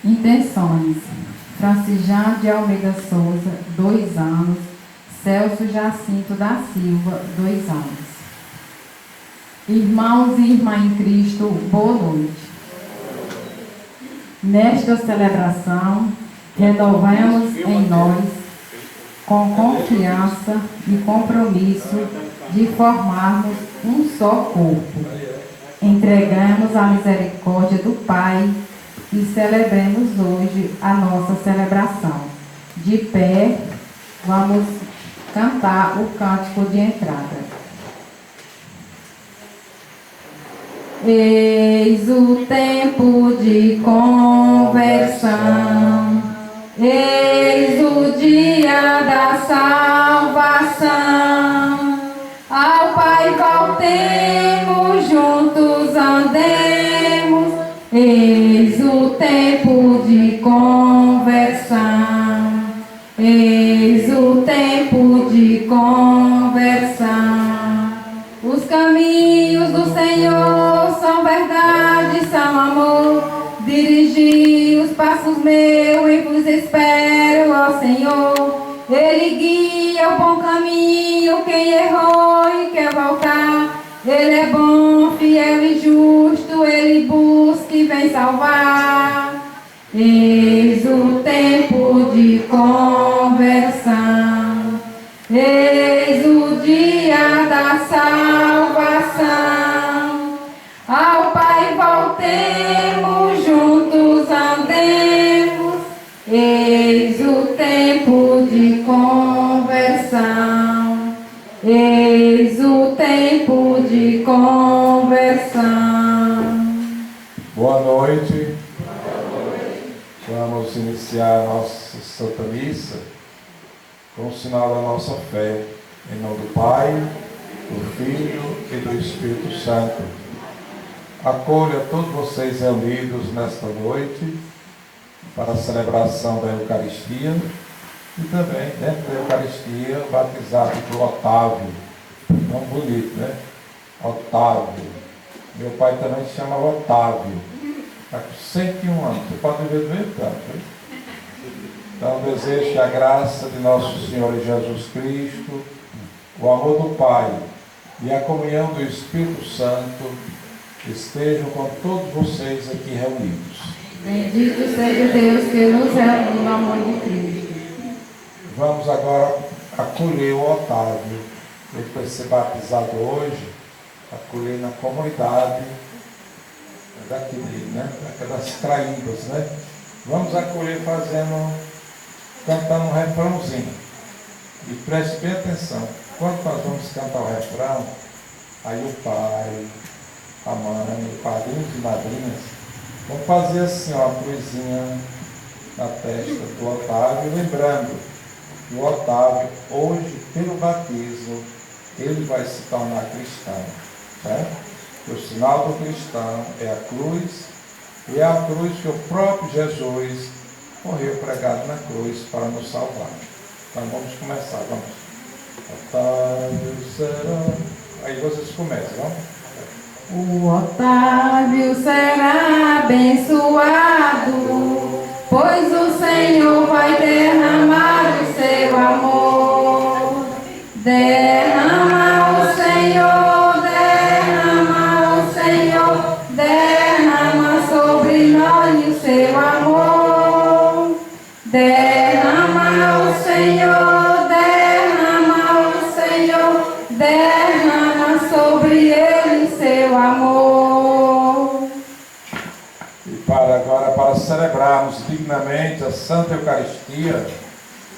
Intenções: Francijan de Almeida Souza, 2 anos. Celso Jacinto da Silva, 2 anos. Irmãos e irmãs em Cristo, boa noite. Nesta celebração, renovemos em nós, com confiança e compromisso, de formarmos um só corpo. Entregamos a misericórdia do Pai e celebremos hoje a nossa celebração. De pé, vamos cantar o cântico de entrada. Eis o tempo de conversão, eis o dia da salvação. Ao Pai voltemos, juntos andemos, eis o tempo de conversão, eis o tempo de conversão. Os caminhos do Senhor são verdade, são amor. Dirigi os passos meus e vos espero ao Senhor. Ele guia o bom caminho, quem errou e quer voltar. Ele é bom, fiel e justo, ele busca e vem salvar. Eis o tempo de conversão, eis o dia da salvação. Ao Pai voltemos, juntos andemos, eis o tempo de conversão, eis o tempo de conversão. Boa noite. Vamos iniciar a nossa Santa Missa com o sinal da nossa fé. Em nome do Pai, do Filho e do Espírito Santo. Acolho a todos vocês reunidos nesta noite para a celebração da Eucaristia e também, dentro da Eucaristia, o batizado do Otávio. Nome bonito, né? Otávio. Meu pai também se chamava Otávio. Está com 101 anos. Você pode ver do mesmo tanto, hein? Então, desejo que a graça de nosso Senhor Jesus Cristo, o amor do Pai e a comunhão do Espírito Santo estejam com todos vocês aqui reunidos. Bendito seja Deus que nos reuniu no amor de Cristo. Vamos agora acolher o Otávio. Ele vai ser batizado hoje, acolher na comunidade daqui dele, né? Daquelas traídas, né? Vamos acolher cantando um refrãozinho. E preste bem atenção. Quando nós vamos cantar o refrão, aí o pai, a mãe, padrinhos e madrinhas vão fazer assim, ó, a cruzinha na testa do Otávio, lembrando que o Otávio, hoje, pelo batismo, ele vai se tornar cristão, certo? O sinal do cristão é a cruz, e é a cruz que o próprio Jesus morreu pregado na cruz para nos salvar. Então vamos começar, vamos. Otávio será. Aí vocês começam, vamos? O Otávio será abençoado, pois o Senhor vai derramar o seu amor. Derrama o Senhor, derrama o Senhor, derrama sobre nós o seu amor. Derrama o Senhor, derrama o Senhor, derrama sobre ele seu amor. E para celebrarmos dignamente a Santa Eucaristia,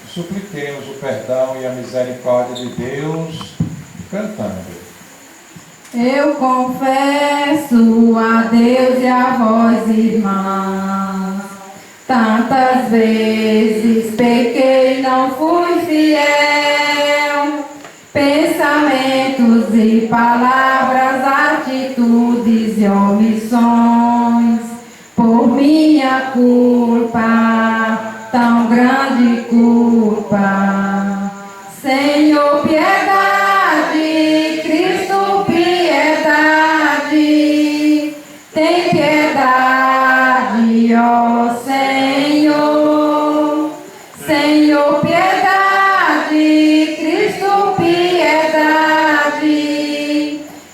supliquemos o perdão e a misericórdia de Deus, cantando. Eu confesso a Deus e a vós, irmãos, tantas vezes pequei, não fui fiel, pensamentos e palavras, atitudes e omissões, por minha culpa, tão grande culpa. Senhor, piedade, Cristo, piedade, tem piedade, ó Senhor.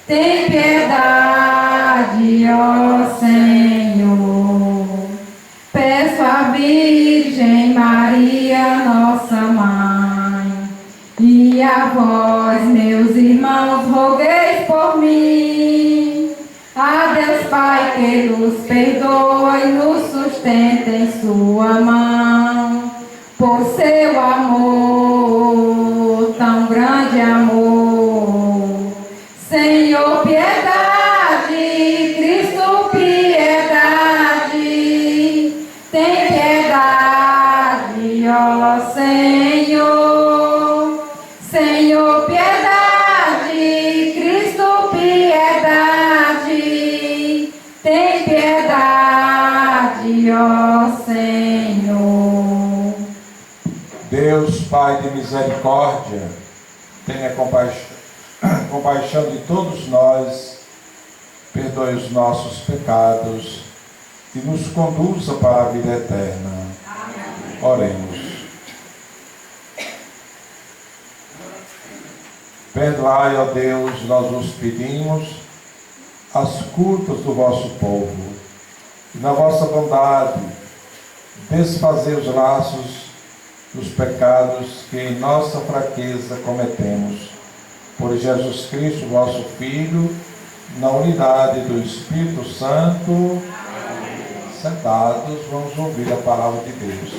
Tem piedade, ó Senhor. Peço à Virgem Maria, nossa mãe, e a vós, meus irmãos, rogueis por mim. A Deus Pai que nos perdoa e nos sustenta em sua mão, por seu amor, tão grande amor. Senhor, piedade, Cristo, piedade, tem piedade, ó Senhor. Senhor, piedade, Cristo, piedade, tem piedade, ó Senhor. Deus, Pai de misericórdia, tenha compaixão de todos nós, perdoe os nossos pecados e nos conduza para a vida eterna. Amém. Oremos. Perdoai, ó Deus, nós vos pedimos as culpas do vosso povo, e na vossa bondade desfazer os laços dos pecados que em nossa fraqueza cometemos. Por Jesus Cristo, vosso Filho, na unidade do Espírito Santo. Amém. Sentados, vamos ouvir a palavra de Deus.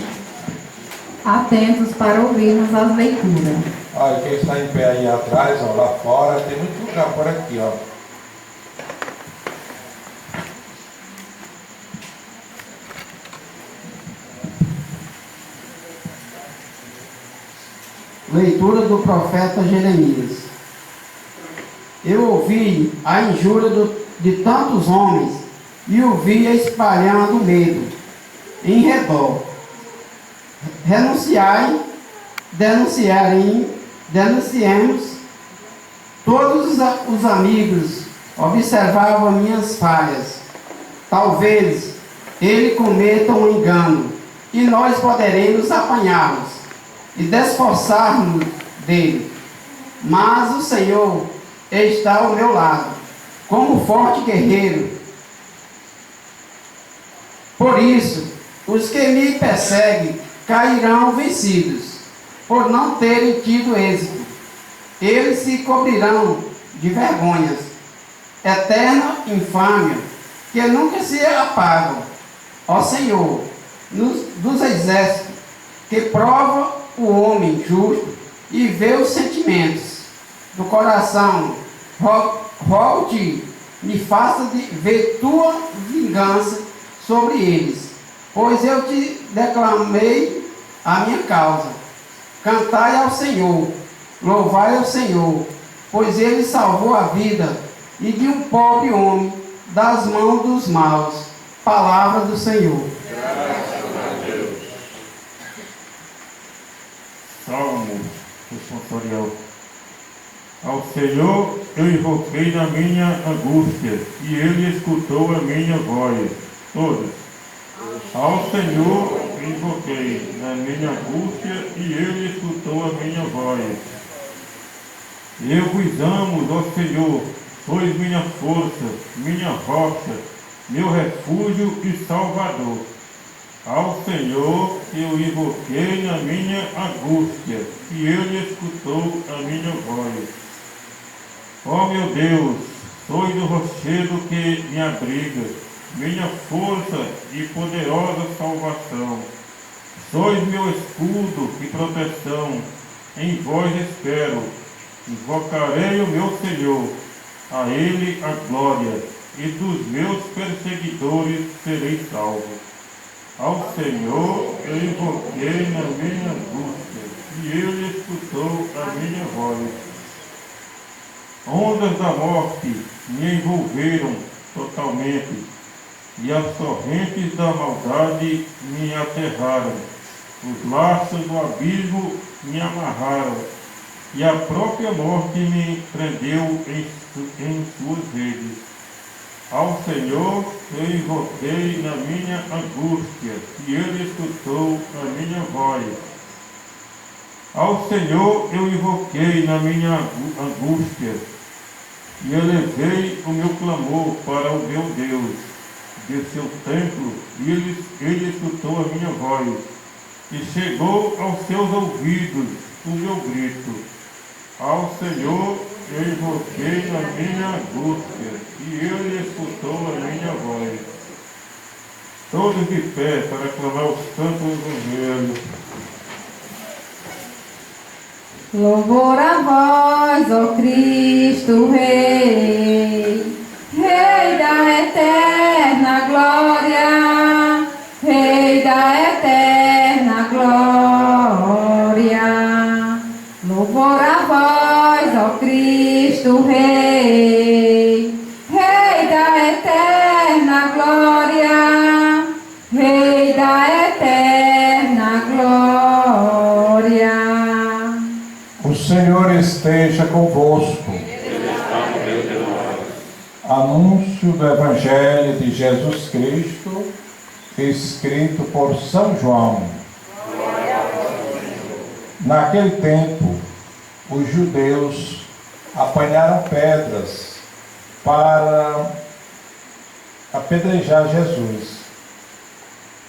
Atentos para ouvirmos as leituras. Olha, quem está em pé aí atrás, ó, lá fora, tem muito lugar por aqui, ó. Leitura do profeta Jeremias. Eu ouvi a injúria de tantos homens e o vi espalhando medo em redor. Denunciemos. Todos os amigos observavam minhas falhas. Talvez ele cometa um engano e nós poderemos apanhá-los e desforçar-nos dele. Mas o Senhor está ao meu lado, como forte guerreiro. Por isso, os que me perseguem cairão vencidos, por não terem tido êxito. Eles se cobrirão de vergonhas, eterna infâmia, que nunca se apagam. Ó Senhor, dos exércitos, que prova o homem justo e vê os sentimentos do coração, rogo-te, me faça ver tua vingança sobre eles, pois eu te declamei a minha causa. Cantai ao Senhor, louvai ao Senhor, pois ele salvou a vida e de um pobre homem das mãos dos maus. Palavra do Senhor. Salmo responsorial. Ao Senhor eu invoquei na minha angústia, e Ele escutou a minha voz. Todos. Ao Senhor eu invoquei na minha angústia, e Ele escutou a minha voz. Eu vos amo, ó Senhor, sois minha força, minha rocha, meu refúgio e salvador. Ao Senhor eu invoquei na minha angústia, e Ele escutou a minha voz. Ó meu Deus, sois o rochedo que me abriga, minha força e poderosa salvação. Sois meu escudo e proteção, em vós espero. Invocarei o meu Senhor, a Ele a glória, e dos meus perseguidores serei salvo. Ao Senhor eu invoquei na minha angústia, e Ele escutou a minha voz. Ondas da morte me envolveram totalmente, e as torrentes da maldade me aterraram. Os laços do abismo me amarraram, e a própria morte me prendeu em suas redes. Ao Senhor eu invoquei na minha angústia, e Ele escutou a minha voz. Ao Senhor eu invoquei na minha angústia, E elevei o meu clamor para o meu Deus, de seu templo, e ele escutou a minha voz, e chegou aos seus ouvidos o meu grito. Ao Senhor eu invoquei na minha angústia, e ele escutou a minha voz. Todos de pé para clamar o santo evangelho. Louvor a vós, ó Cristo Rei, Rei da eterna glória, Rei da eterna glória. Louvor a vós, ó Cristo Rei, Rei da eterna glória, Rei da eterna glória. O Senhor esteja convosco. Anúncio do Evangelho de Jesus Cristo, escrito por São João. Naquele tempo, os judeus apanharam pedras para apedrejar Jesus.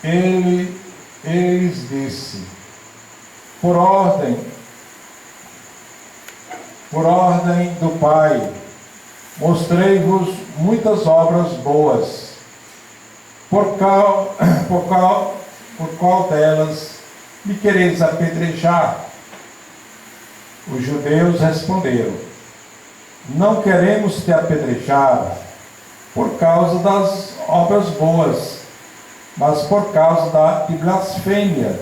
Ele lhes disse, por ordem do Pai, mostrei-vos muitas obras boas. Por qual delas me quereis apedrejar? Os judeus responderam, não queremos te apedrejar por causa das obras boas, mas por causa de blasfêmia,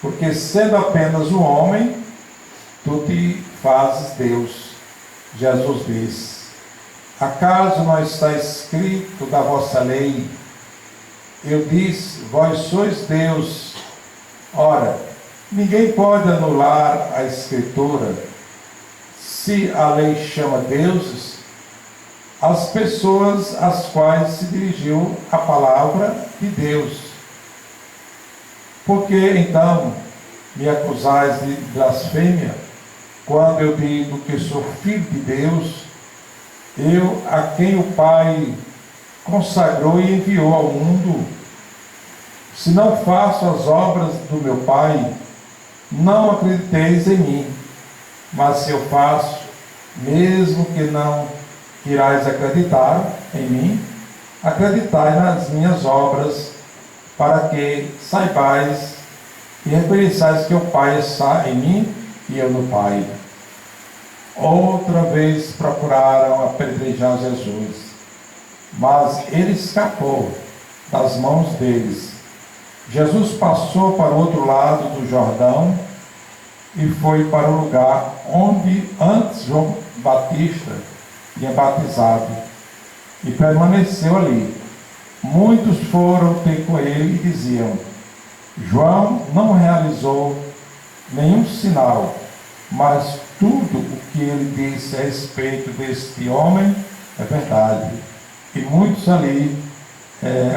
porque sendo apenas um homem, tu te fazes Deus. Jesus disse, acaso não está escrito da vossa lei? Eu disse, vós sois Deus. Ora, ninguém pode anular a Escritura. Se a lei chama deuses as pessoas às quais se dirigiu a palavra de Deus. Por que então me acusais de blasfêmia, quando eu digo que sou filho de Deus, eu a quem o Pai consagrou e enviou ao mundo? Se não faço as obras do meu Pai, não acrediteis em mim. Mas se eu faço, mesmo que não queirais acreditar em mim, acreditai nas minhas obras, para que saibais e reconheçais que o Pai está em mim e eu no Pai. Outra vez procuraram apedrejar Jesus, mas ele escapou das mãos deles. Jesus passou para o outro lado do Jordão e foi para o lugar onde antes João Batista tinha batizado, e permaneceu ali. Muitos foram ter com ele e diziam, João não realizou nenhum sinal, mas tudo o que ele disse a respeito deste homem é verdade. E muitos ali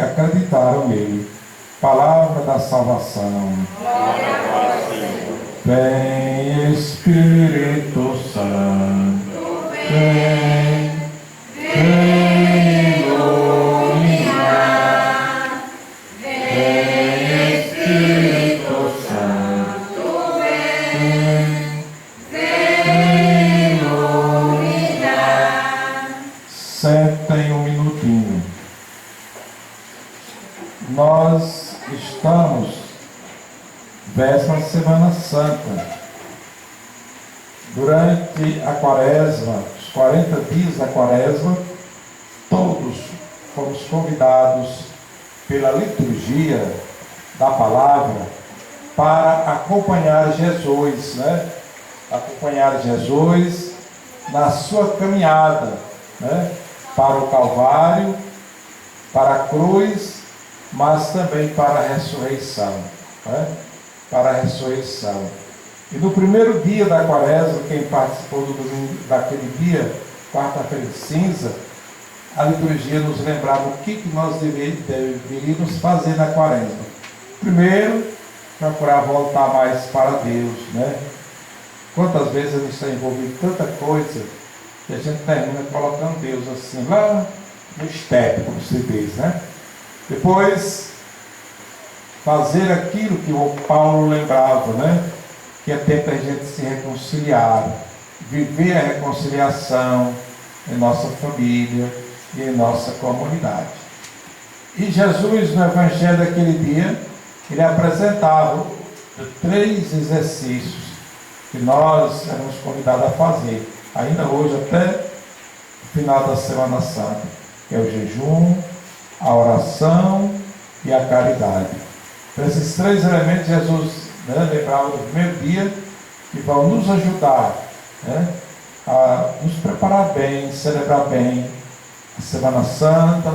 acreditaram nele. Palavra da salvação. Glória a vós, Senhor. Vem Espírito Santo, vem iluminar. Vem Espírito Santo, vem iluminar. Sentem um minutinho. Nós estamos véspera de Semana Santa. Durante a Quaresma, os 40 dias da Quaresma, todos fomos convidados pela liturgia da palavra para acompanhar Jesus, né? Acompanhar Jesus na sua caminhada, né? Para o Calvário, para a cruz, mas também para a ressurreição, né? Para a ressurreição. E no primeiro dia da Quaresma, quem participou do domingo daquele dia, quarta-feira de cinza, a liturgia nos lembrava o que nós deveríamos fazer na Quaresma. Primeiro, procurar voltar mais para Deus, né? Quantas vezes a gente está envolvido em tanta coisa E a gente termina colocando Deus assim, lá no step, como se diz, né? Depois, fazer aquilo que o Paulo lembrava, né? Que é tempo a gente se reconciliar, viver a reconciliação em nossa família e em nossa comunidade. E Jesus, no Evangelho daquele dia, ele apresentava 3 exercícios que nós éramos convidados a fazer, ainda hoje até o final da Semana Santa, que é o jejum, a oração e a caridade. Então, esses 3 elementos, Jesus lembrava no primeiro dia, que vão nos ajudar, né, a nos preparar bem, celebrar bem a Semana Santa,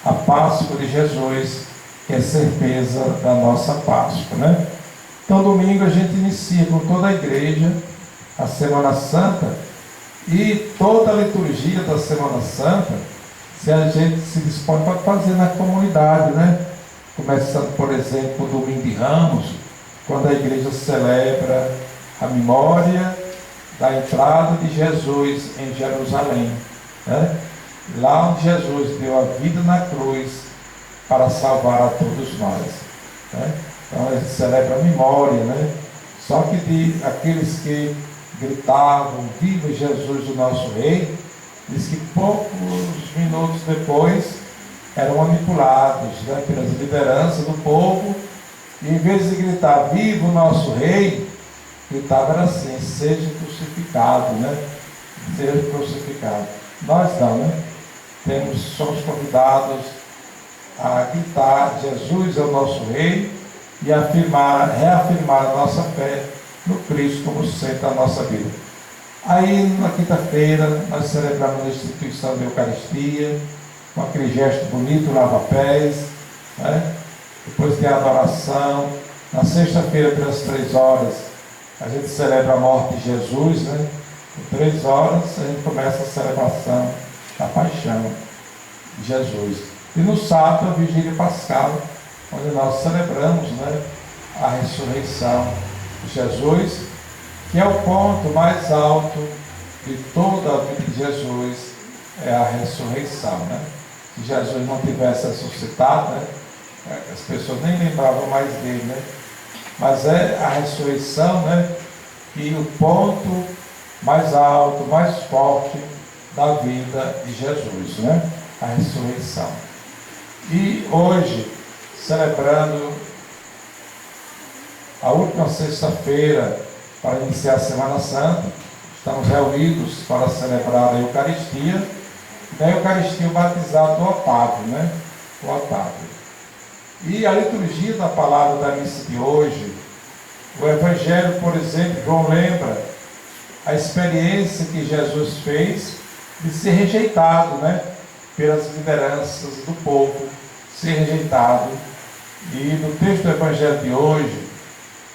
a Páscoa de Jesus, que é certeza da nossa Páscoa, né? Então, domingo a gente inicia com toda a igreja a Semana Santa, e toda a liturgia da Semana Santa, se a gente se dispõe para fazer na comunidade, né? Começando, por exemplo, o Domingo de Ramos, quando a igreja celebra a memória da entrada de Jesus em Jerusalém, né? Lá onde Jesus deu a vida na cruz para salvar a todos nós, né? Então a gente celebra a memória, né? Só que de aqueles que gritavam, viva Jesus, o nosso Rei, diz que poucos minutos depois eram manipulados, né, pelas lideranças do povo, e em vez de gritar, viva o nosso Rei, gritavam assim, seja crucificado, né? Seja crucificado. Nós não, né? Somos convidados a gritar, Jesus é o nosso Rei, e reafirmar a nossa fé no Cristo como centro da nossa vida. Aí, na quinta-feira, nós celebramos a instituição da Eucaristia, com aquele gesto bonito, lava-pés, né? Depois tem a adoração. Na sexta-feira, pelas 3 horas, a gente celebra a morte de Jesus, né? Com 3 horas, a gente começa a celebração da paixão de Jesus. E no sábado, a Vigília Pascal, onde nós celebramos, né, a ressurreição de Jesus, que é o ponto mais alto de toda a vida de Jesus, é a ressurreição, né? Se Jesus não tivesse ressuscitado, né, as pessoas nem lembravam mais dele, né? Mas é a ressurreição, né, e o ponto mais alto, mais forte da vida de Jesus, né? A ressurreição. E hoje, celebrando a última sexta-feira para iniciar a Semana Santa, estamos reunidos para celebrar a Eucaristia, e na Eucaristia o batizado do Otávio, né? O Otávio. E a liturgia da palavra da missa de hoje, o Evangelho, por exemplo, João lembra a experiência que Jesus fez de ser rejeitado, né, pelas lideranças do povo, ser rejeitado. E no texto do Evangelho de hoje,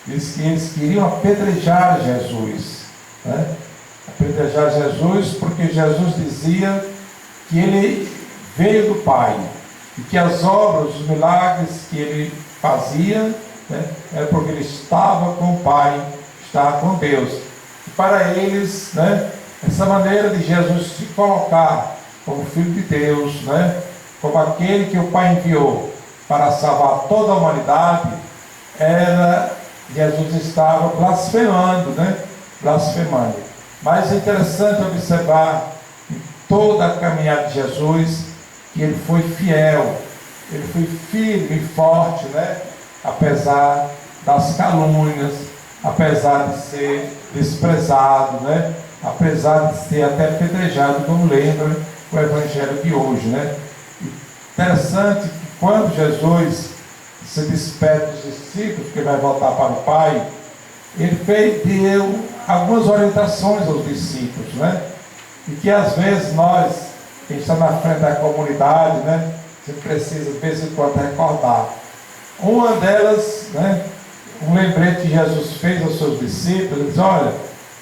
diz que eles queriam apedrejar Jesus, né? Apedrejar Jesus porque Jesus dizia que ele veio do Pai, e que as obras, os milagres que ele fazia, né, era porque ele estava com o Pai, estava com Deus. E para eles, né, essa maneira de Jesus se colocar como Filho de Deus, né, como aquele que o Pai enviou para salvar toda a humanidade, Jesus estava blasfemando, né? Blasfemando. Mas é interessante observar em toda a caminhada de Jesus que ele foi fiel, ele foi firme e forte, né? Apesar das calúnias, apesar de ser desprezado, né? Apesar de ser até apedrejado, como lembra o Evangelho de hoje, né? Interessante que quando Jesus se despede dos discípulos, que vai voltar para o Pai, ele deu algumas orientações aos discípulos, né? E que às vezes nós, quem está na frente da comunidade, né, a gente precisa de vez em quando recordar. Uma delas, né, um lembrete que Jesus fez aos seus discípulos, ele diz: olha,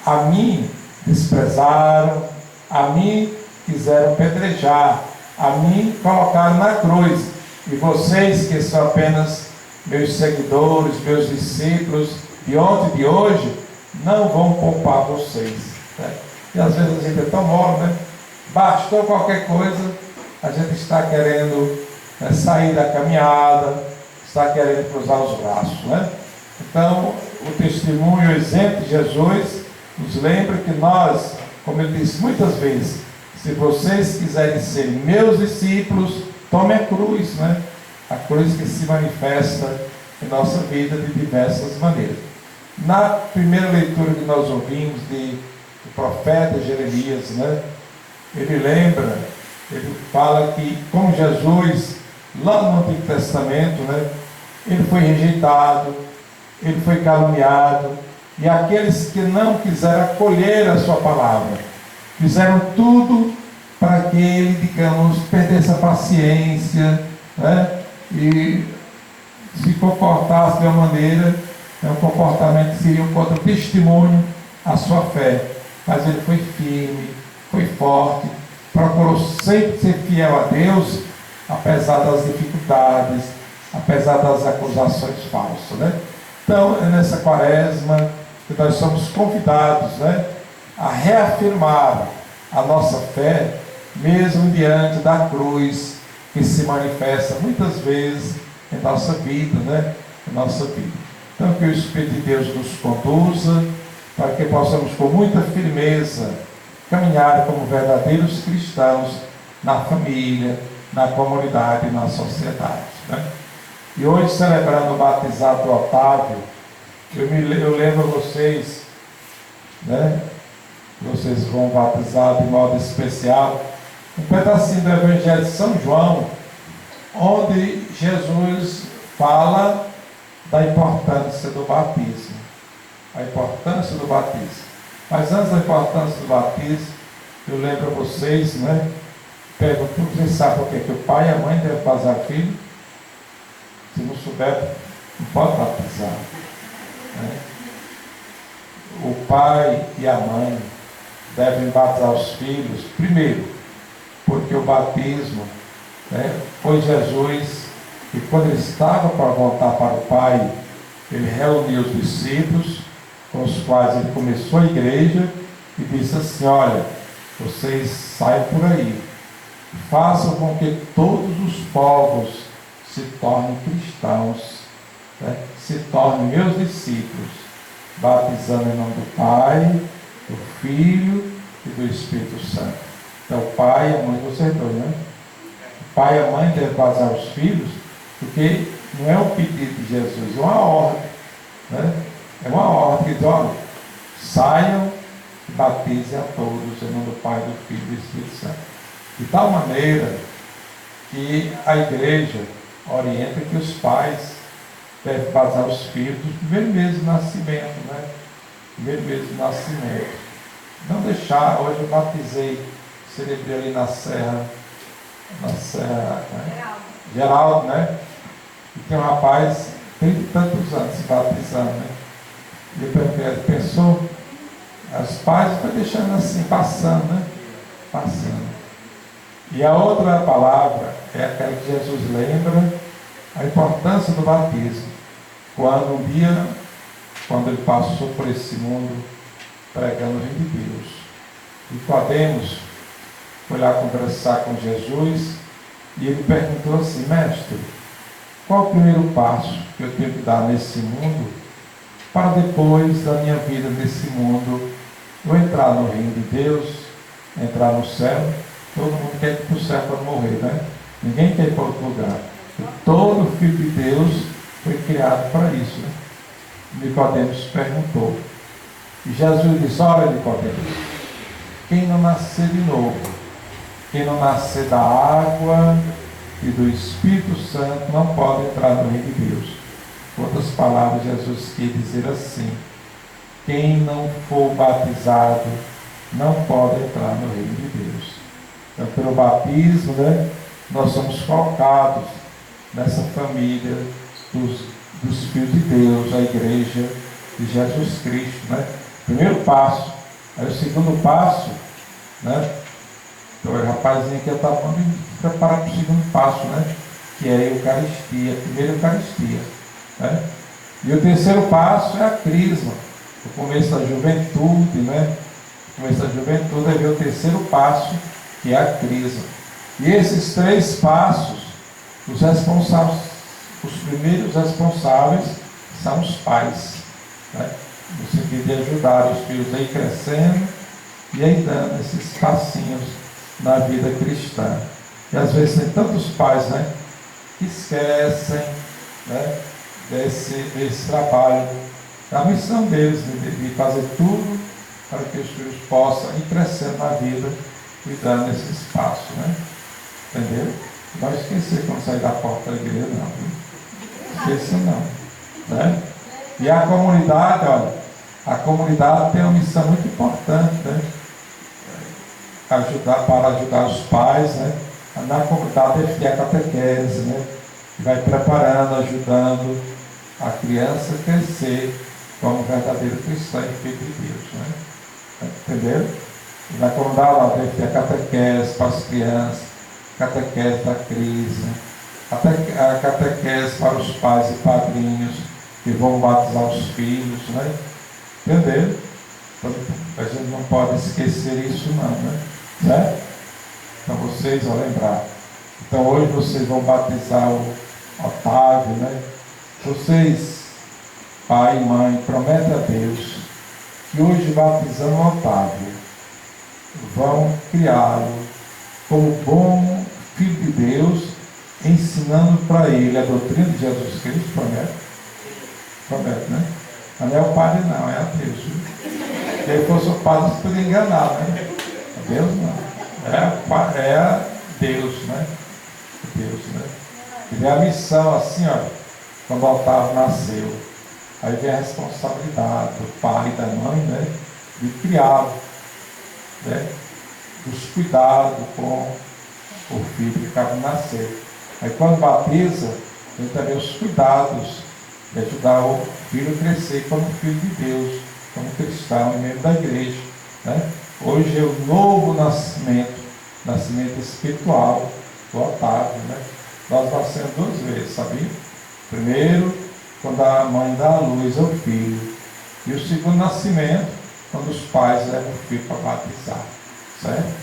a mim desprezaram, a mim quiseram apedrejar, a mim colocaram na cruz, e vocês que são apenas meus seguidores, meus discípulos de ontem e de hoje, não vão poupar vocês, né? E às vezes a gente é tão mole, né? Bastou qualquer coisa, a gente está querendo sair da caminhada, está querendo cruzar os braços, né? Então, o testemunho, o exemplo de Jesus nos lembra que nós, como ele disse muitas vezes, se vocês quiserem ser meus discípulos, tome a cruz, né? A cruz que se manifesta em nossa vida de diversas maneiras. Na primeira leitura que nós ouvimos do profeta Jeremias, né? Ele fala que, como Jesus, lá no Antigo Testamento, né? Ele foi rejeitado, ele foi caluniado, e aqueles que não quiseram acolher a sua palavra, fizeram tudo para que ele, digamos, perdesse a paciência, né? E se comportasse de uma maneira, um comportamento que seria contra o testemunho à sua fé. Mas ele foi firme, foi forte, procurou sempre ser fiel a Deus, apesar das dificuldades, apesar das acusações falsas, né? Então, é nessa quaresma que nós somos convidados, né, a reafirmar a nossa fé, mesmo diante da cruz que se manifesta muitas vezes em nossa vida, né? Em nossa vida. Então, que o Espírito de Deus nos conduza, para que possamos com muita firmeza caminhar como verdadeiros cristãos na família, na comunidade e na sociedade, né? E hoje, celebrando o batizado do Otávio, eu lembro a vocês, né? Vocês vão batizar de modo especial um pedacinho do Evangelho de São João, onde Jesus fala da importância do batismo. A importância do batismo. Mas antes da importância do batismo, eu lembro a vocês, né? Pergunto, vocês sabem por que o pai e a mãe devem batizar o filho? Se não souber, não pode batizar, né? O pai e a mãe devem batizar os filhos, primeiro, porque o batismo, né, foi Jesus, e quando ele estava para voltar para o Pai, ele reuniu os discípulos, com os quais ele começou a igreja, e disse assim: olha, vocês saiam por aí, façam com que todos os povos se tornem cristãos, né, se tornem meus discípulos, batizando em nome do Pai, do Filho e do Espírito Santo. Então, o pai e a mãe, vocês dois, né? O pai e a mãe devem batizar os filhos, porque não é um pedido de Jesus, é uma ordem, né? É uma ordem que diz: olha, saiam e batizem a todos em nome do Pai, do Filho e do Espírito Santo. De tal maneira que a igreja orienta que os pais devem batizar os filhos no primeiro mês do nascimento, né? Primeiro mês do nascimento. Não deixar, hoje eu batizei, celebrei ali na Serra, né? Geraldo, né? E tem um rapaz, tem tantos anos se batizando, né? E eu pergunto, pensou? Os pais foi deixando assim, passando, né? Passando. E a outra palavra é aquela que Jesus lembra, a importância do batismo. Quando um dia, quando ele passou por esse mundo pregando o reino de Deus, Nicodemos foi lá conversar com Jesus e ele perguntou assim: mestre, qual o primeiro passo que eu tenho que dar nesse mundo para depois da minha vida nesse mundo eu entrar no reino de Deus, entrar no céu? Todo mundo quer ir para o céu para morrer, né? Ninguém quer ir para outro lugar. E todo filho de Deus foi criado para isso, né? Nicodemos perguntou. E Jesus disse: olha, Nicodemos, quem não nascer de novo, quem não nascer da água e do Espírito Santo não pode entrar no reino de Deus. Em outras palavras, Jesus quis dizer assim: quem não for batizado não pode entrar no reino de Deus. Então, pelo batismo, né, nós somos colocados nessa família dos filhos de Deus, a igreja de Jesus Cristo, né? Primeiro passo. Aí o segundo passo, né? Então o rapazinho aqui está preparado para o segundo passo, né? Que é a Eucaristia, a primeira Eucaristia, né? E o terceiro passo é a crisma, o começo da juventude, né? começo da juventude, aí vem o terceiro passo, que é a crise. E esses 3 passos, os responsáveis, os primeiros responsáveis são os pais, né? No sentido de ajudar os filhos a ir crescendo e aí dando esses passinhos na vida cristã. E às vezes tem tantos pais, né, que esquecem, né, desse trabalho, da missão deles, de fazer tudo para que os filhos possam ir crescendo na vida e dando esse espaço, né? Entendeu? Não vai esquecer quando sair da porta da igreja, não. Viu? Esqueça não. Né? E a comunidade, olha, a comunidade tem uma missão muito importante, né? Para ajudar os pais, né? Na comunidade deve ter a catequese, né? Que vai preparando, ajudando a criança a crescer como verdadeiro cristão e filho de Deus, né? Entendeu? E na comunidade lá deve ter a catequese para as crianças, catequese da crise, a catequese para os pais e padrinhos que vão batizar os filhos, né? Entendeu? Então, a gente não pode esquecer isso não, né? Certo? Então vocês vão lembrar. Então hoje vocês vão batizar o Otávio, né? Vocês, pai e mãe, prometem a Deus que hoje batizando o Otávio, vão criá-lo como bom filho de Deus, ensinando para ele a doutrina de Jesus Cristo. Promete? Promete, né? Mas não é o padre não, é a Deus. Se ele fosse o padre, você podia enganar, né? A Deus não. É a Deus, né? Deus, né? Ele é a missão assim, olha, quando o Otávio nasceu. Aí vem a responsabilidade do pai e da mãe, né? De criá-lo, né? Dos cuidados com o filho que acaba de nascer. Aí quando batiza, tem também os cuidados de ajudar o filho a crescer como filho de Deus, como cristão e membro da igreja, né? Hoje é o novo nascimento espiritual do Otávio, né? Nós nascemos 2 vezes, sabia? Primeiro, quando a mãe dá a luz ao filho, e o segundo nascimento, quando os pais levam o filho para batizar, certo?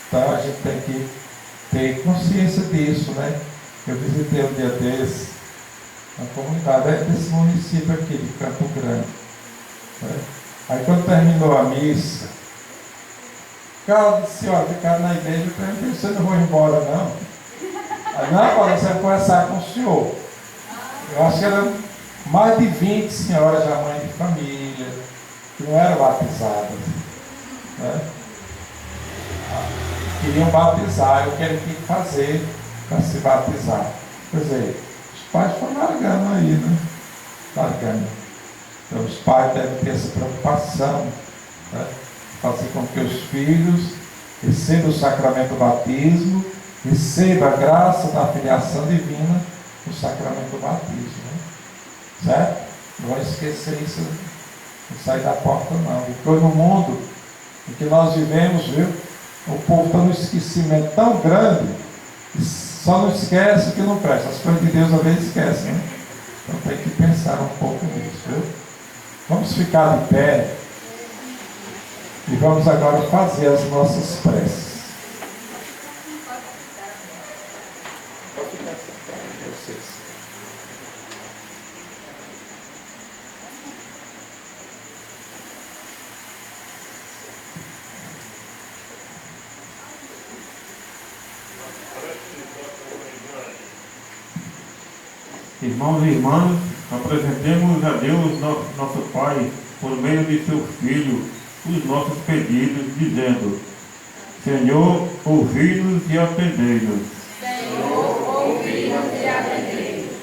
Então a gente tem que ter consciência disso, né? Eu visitei um dia desses na comunidade desse município aqui de Campo Grande, né? Aí quando terminou a missa, cara disse, olha, ficaram na igreja, eu perguntei, você não vai embora não? Aí, não, agora você vai conversar com o senhor. Eu acho que eram mais de 20 senhoras já mães de família, que não eram batizadas, né? Queriam batizar, eu quero que fazer para se batizar. Quer dizer, os pais foram largando aí, né? Largando. Então os pais devem ter essa preocupação, né? Fazer com que os filhos recebam o sacramento do batismo, recebam a graça da filiação divina no sacramento do batismo, né? Certo? Não vão esquecer isso, não sair da porta não. Porque no mundo em que nós vivemos, viu? O povo está num esquecimento tão grande que só não esquece o que não presta. As coisas de Deus às vezes esquecem, né? Então tem que pensar um pouco nisso, viu? Vamos ficar de pé e vamos agora fazer as nossas preces. Irmãos e irmãs, apresentemos a Deus, nosso Pai, por meio de seu Filho, os nossos pedidos, dizendo: Senhor, ouvi-nos e atendei-nos. Senhor, ouvi-nos e atendei-nos.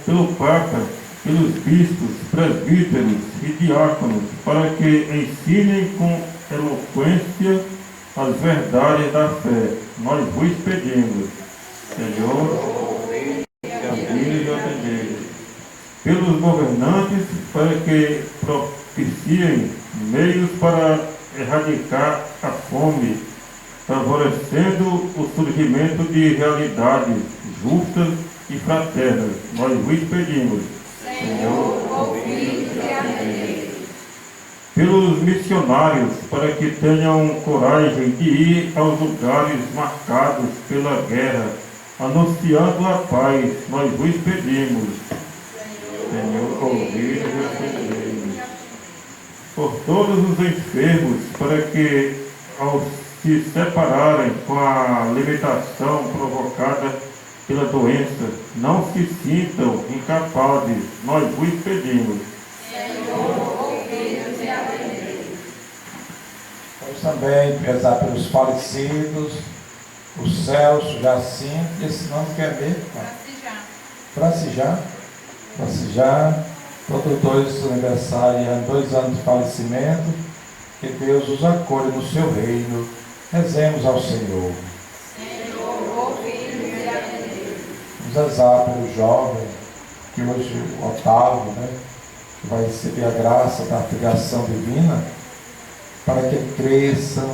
Pelo Papa, pelos bispos, presbíteros e diáconos, para que ensinem com eloquência as verdades da fé, nós vos pedimos. Senhor, ouvi-nos e atendei-nos. Pelos governantes, para que propiciem meios para erradicar a fome, favorecendo o surgimento de realidades justas e fraternas. Nós vos pedimos. Senhor, ouvi-nos e atendei-nos. pelos missionários, para que tenham coragem de ir aos lugares marcados pela guerra, anunciando a paz. Nós vos pedimos, Senhor, ouvi-nos e atendei-nos. Por todos os enfermos, para que, ao se separarem com a limitação provocada pela doença, não se sintam incapazes. Nós vos pedimos. Vamos também rezar pelos falecidos, o Celso, Jacinto, e esse nome quer ver? Francijar, todos dois aniversariam 2 anos de falecimento, que Deus os acolha no seu reino. Rezemos ao Senhor. Vamos rezar pelo jovem, que hoje o Otávio, que vai receber a graça da filiação divina, para que ele cresça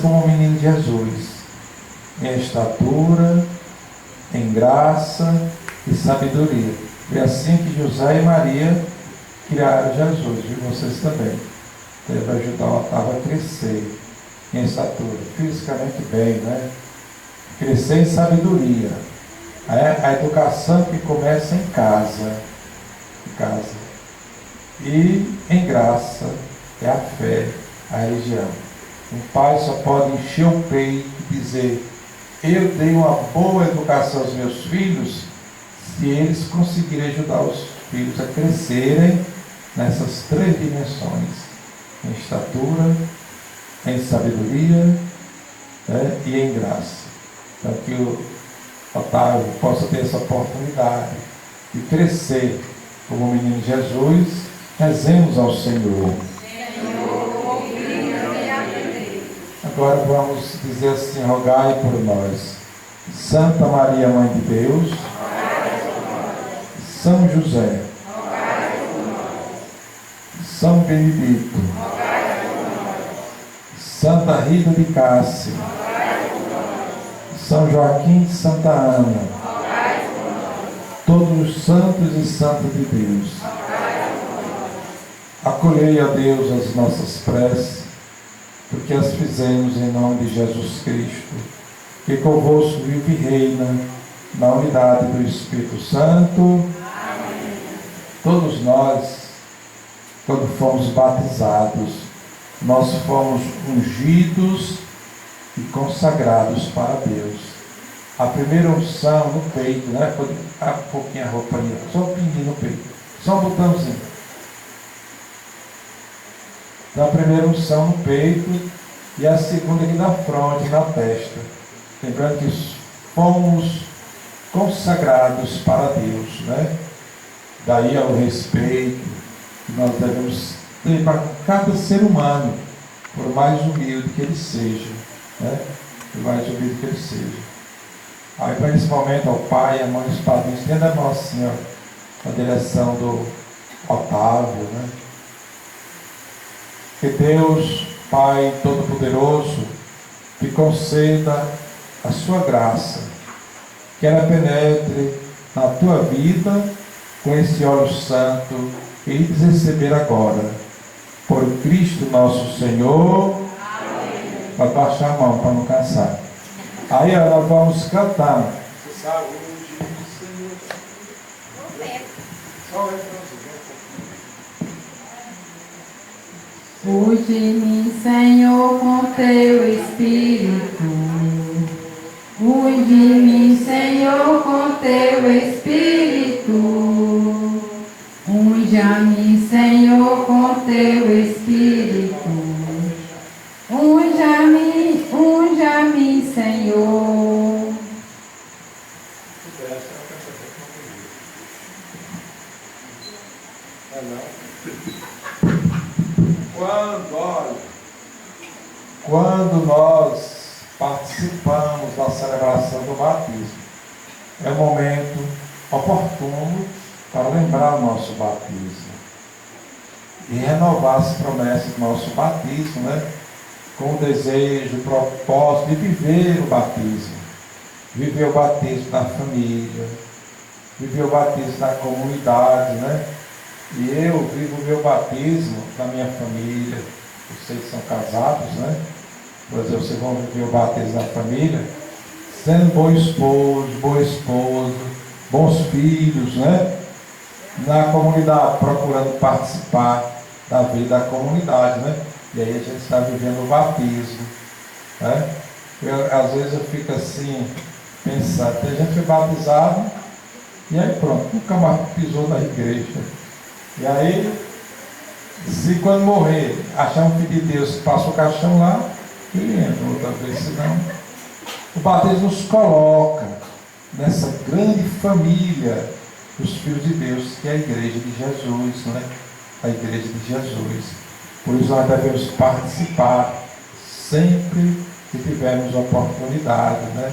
como o menino Jesus, em estatura, em graça e sabedoria. Foi assim que José e Maria criaram Jesus, e vocês também. Deve ajudar o Otávio a crescer em estatura, fisicamente bem, Crescer em sabedoria. A educação que começa em casa. E em graça é a fé, a religião. Um pai só pode encher o peito e dizer: eu dei uma boa educação aos meus filhos, se eles conseguirem ajudar os filhos a crescerem nessas 3 dimensões: em estatura, em sabedoria, e em graça. Para que o Otávio possa ter essa oportunidade de crescer como o menino Jesus. Rezemos ao Senhor. Agora vamos dizer assim: rogai por nós, Santa Maria, Mãe de Deus, São José, São Benedito, Santa Rita de Cássia, São Joaquim de Santa Ana, todos os santos e santas de Deus. Acolhei, a Deus, as nossas preces, porque as fizemos em nome de Jesus Cristo, que convosco vive e reina na unidade do Espírito Santo. Amém. Todos nós, quando fomos batizados, nós fomos ungidos e consagrados para Deus. A primeira unção no peito, Pode um pouquinho a roupa ali, só um pinguinho no peito, só um botãozinho. Então, a primeira unção no peito e a segunda aqui na fronte, na testa. Lembrando que fomos consagrados para Deus, Daí ao respeito que nós devemos ter para cada ser humano, por mais humilde que ele seja, Por mais humilde que ele seja. Aí, para esse momento, ao Pai, a mãe dos padrinhos, dentro da Nossa Senhora, a direção do Otávio, Que Deus, Pai Todo-Poderoso, te conceda a sua graça, que ela penetre na tua vida com esse óleo santo e ides receber agora, por Cristo nosso Senhor. Amém. Vai baixar a mão para não cansar. Aí nós vamos cantar. Saúde, Senhor. Só Unge-me, Senhor, com teu Espírito. Unge-me, Senhor, com teu Espírito. Unja-me, Senhor, com teu Espírito. Unja-me, Senhor. Quando nós participamos da celebração do batismo, é um momento oportuno para lembrar o nosso batismo e renovar as promessas do nosso batismo, com o desejo, o propósito de viver o batismo. Viver o batismo na família, viver o batismo na comunidade, E eu vivo o meu batismo na minha família. Vocês são casados, né? Por exemplo, vocês vão viver o batismo na família, sendo bom esposo, boa esposa, bons filhos, né? Na comunidade, procurando participar da vida da comunidade, né? E aí a gente está vivendo o batismo, né? Às vezes eu fico assim, pensando, tem gente que foi batizado, e aí pronto, nunca mais pisou na igreja. E aí, se quando morrer, achar um filho de Deus que passa o caixão lá, ele entra outra vez, senão. O batismo nos coloca nessa grande família dos filhos de Deus, que é a igreja de Jesus, né? A igreja de Jesus. Por isso nós devemos participar sempre que tivermos oportunidade, né?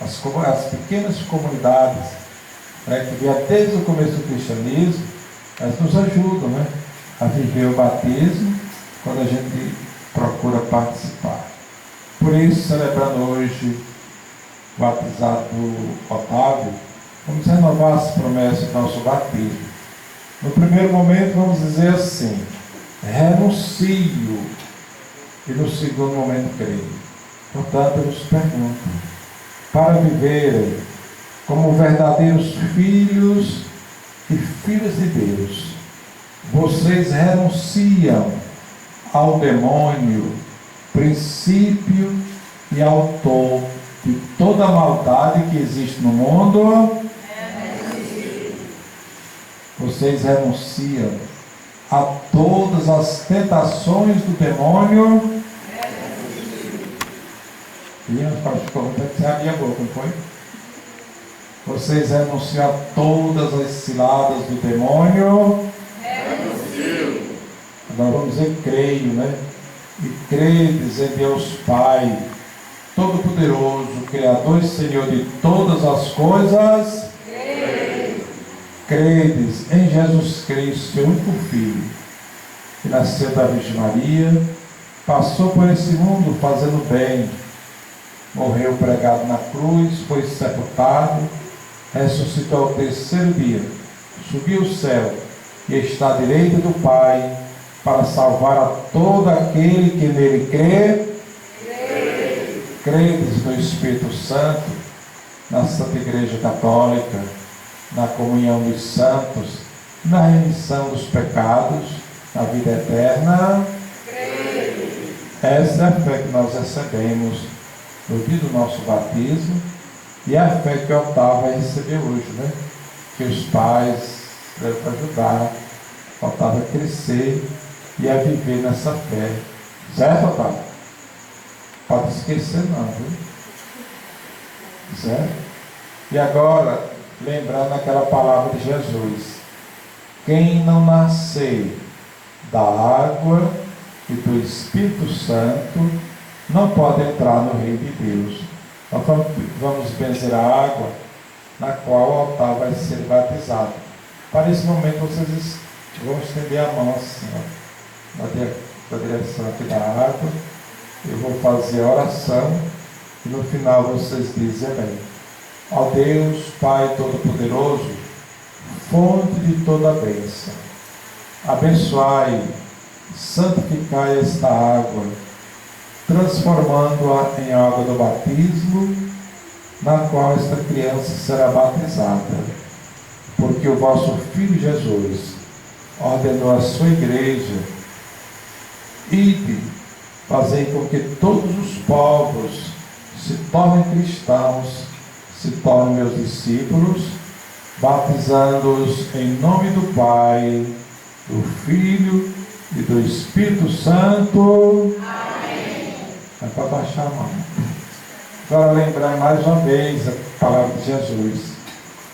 As pequenas comunidades, né, que vêm desde o começo do cristianismo, elas nos ajudam, né, a viver o batismo quando a gente procura participar. Por isso, celebrando hoje o batizado do Otávio, vamos renovar as promessas do nosso batismo. No primeiro momento, vamos dizer assim: renuncio. E no segundo momento, creio. Portanto, eu vos pergunto: para viverem como verdadeiros filhos e filhas de Deus, vocês renunciam ao demônio, princípio e autor de toda a maldade que existe no mundo? Vocês renunciam a todas as tentações do demônio? E as perguntas que você abria a boca, não foi? Vocês renunciam a todas as ciladas do demônio? Agora vamos dizer creio, né? E credes em Deus Pai Todo-Poderoso, Criador e Senhor de todas as coisas. Credes em Jesus Cristo, seu único Filho, que nasceu da Virgem Maria, passou por esse mundo fazendo bem, morreu pregado na cruz, foi sepultado, ressuscitou ao terceiro dia, subiu ao céu e está à direita do Pai, para salvar a todo aquele que nele crê. Credes no Espírito Santo, na Santa Igreja Católica, na comunhão dos santos, na remissão dos pecados, na vida eterna. Essa é a fé que nós recebemos no dia do nosso batismo, e é a fé que o Otávio vai receber hoje, né? Que os pais devem ajudar o Otávio a crescer e a viver nessa fé. Certo, Otávio? Pode esquecer não, viu? Certo? E agora, lembrando aquela palavra de Jesus: quem não nascer da água e do Espírito Santo não pode entrar no reino de Deus. Nós vamos benzer a água na qual o altar vai ser batizado. Para esse momento vocês vão estender a mão assim, ó, na direção aqui da água. Eu vou fazer a oração e no final vocês dizem amém. Ó Deus, Pai Todo-Poderoso, fonte de toda a bênção, abençoai, santificai esta água, transformando-a em água do batismo, na qual esta criança será batizada, porque o vosso Filho Jesus ordenou à sua igreja: ide, fazei com que todos os povos se tornem cristãos, se tornem meus discípulos, batizando-os em nome do Pai, do Filho e do Espírito Santo. Amém. É para baixar a mão. Agora lembrar mais uma vez a palavra de Jesus: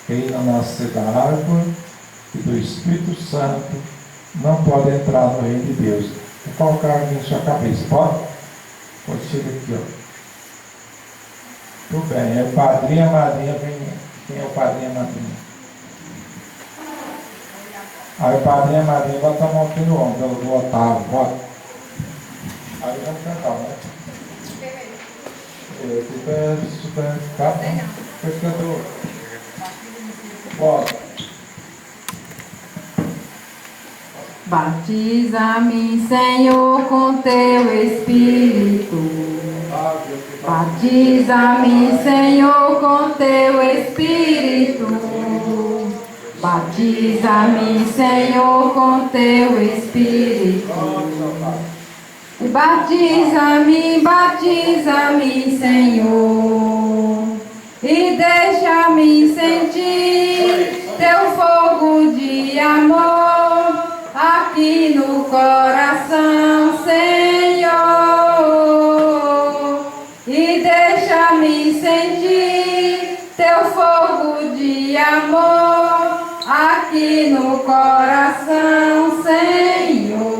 quem não nascer da água e do Espírito Santo não pode entrar no reino de Deus. Vou colocar aqui em sua cabeça, pode? Pode chegar aqui, ó. Tudo bem, é o padrinho e a madrinha. Quem é o padrinho e a madrinha? Aí o padrinho e a madrinha bota a mão aqui no ombro do Otávio, bota. Aí vamos cantar, né? Eu super, tá? Pescador. Bota. Batiza-me, Senhor, com teu Espírito. Batiza-me, Senhor, com teu Espírito. Batiza-me, Senhor, com teu Espírito. Batiza-me, batiza-me, Senhor, e deixa-me sentir teu fogo de amor aqui no coração, Senhor, e deixa-me sentir teu fogo de amor aqui no coração, Senhor.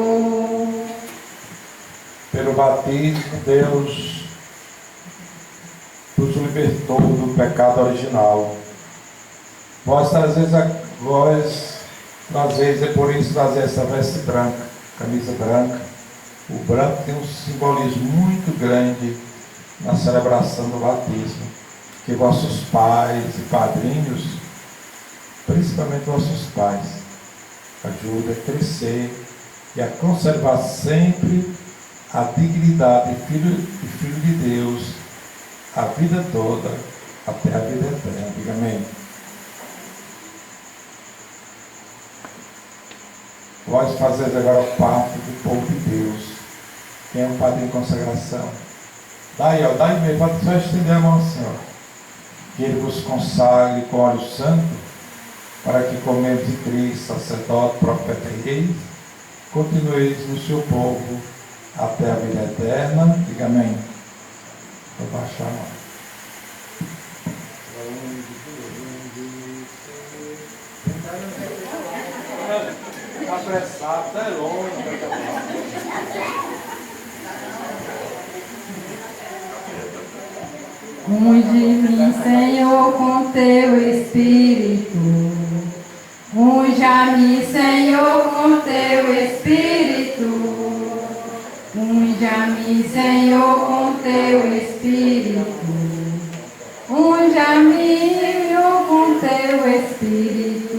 Pelo batismo, Deus nos libertou do pecado original. Vós trazeis, é por isso trazer essa veste branca, camisa branca. O branco tem um simbolismo muito grande na celebração do batismo, que vossos pais e padrinhos, principalmente vossos pais, ajudem a crescer e a conservar sempre a dignidade de filho de Deus, a vida toda, até a vida eterna. Diga amém. Vós fazeis agora parte do povo de Deus. Quem é o padrinho de consagração? Daí mesmo, pode só estender a mão assim, ó. Que ele vos consagre com óleo santo, para que, com meio de Cristo, sacerdote, profeta e reis, continueis no seu povo até a vida eterna. Diga amém. Vou baixar a mão. Apressado, até longe. Unge-me, Senhor, com teu Espírito. Unja-me, Senhor, com teu Espírito. Unja-me, Senhor, com teu Espírito. Unja-me, Senhor, com teu Espírito.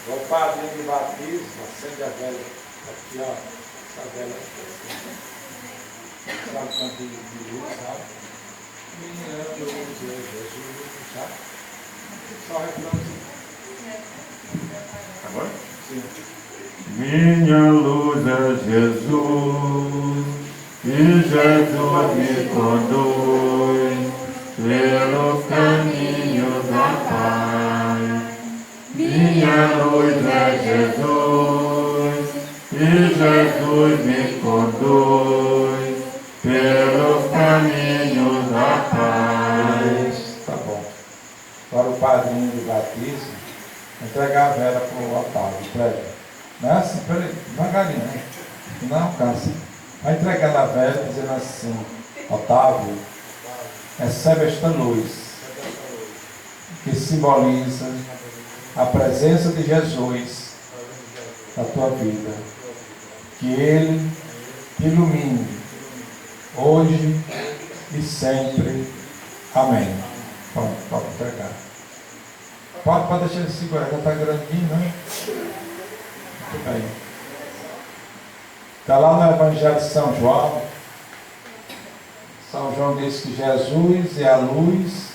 O padrinho de batismo, acende a vela aqui, ó. Essa vela aqui, assim. Sabe quanto de luz, sabe? Minha luz é Jesus, sabe? Só refrãozinho. Agora? Sim. Minha luz é Jesus, e Jesus me conduz pelo caminho da paz. Minha luz é Jesus, e Jesus me conduz pelo caminho da paz. Tá bom. Agora o padrinho de batismo, entregar a vela para o Otávio. Entrega. Não é assim, peraí, devagarinho, né? Não cansa. Vai entregando a vela dizendo assim: Otávio, recebe esta luz que simboliza a presença de Jesus na tua vida. Que Ele te ilumine hoje e sempre. Amém. Pode entregar. Pode deixar ele segurar, já está grandinho, né? Muito bem. Está lá no Evangelho de São João. São João diz que Jesus é a luz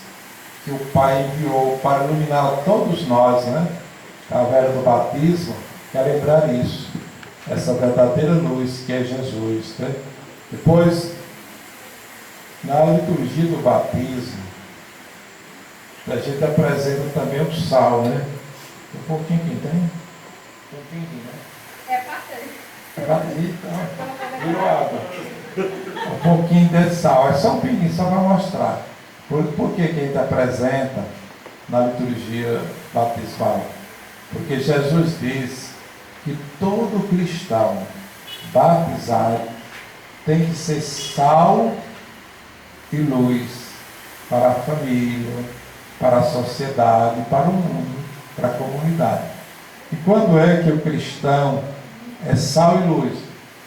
que o Pai enviou para iluminar a todos nós, né? Através do batismo, quer lembrar isso, essa verdadeira luz que é Jesus, né? Depois, na liturgia do batismo, a gente apresenta também o sal, né? Um pouquinho que tem? Um pinguinho, né? É bastante, então, virou água. Um pouquinho de sal, é só um pinguinho, só para mostrar. Por que a gente apresenta na liturgia batismal? Porque Jesus diz que todo cristão batizado tem que ser sal e luz para a família, para a sociedade, para o mundo, para a comunidade. E quando é que o cristão é sal e luz?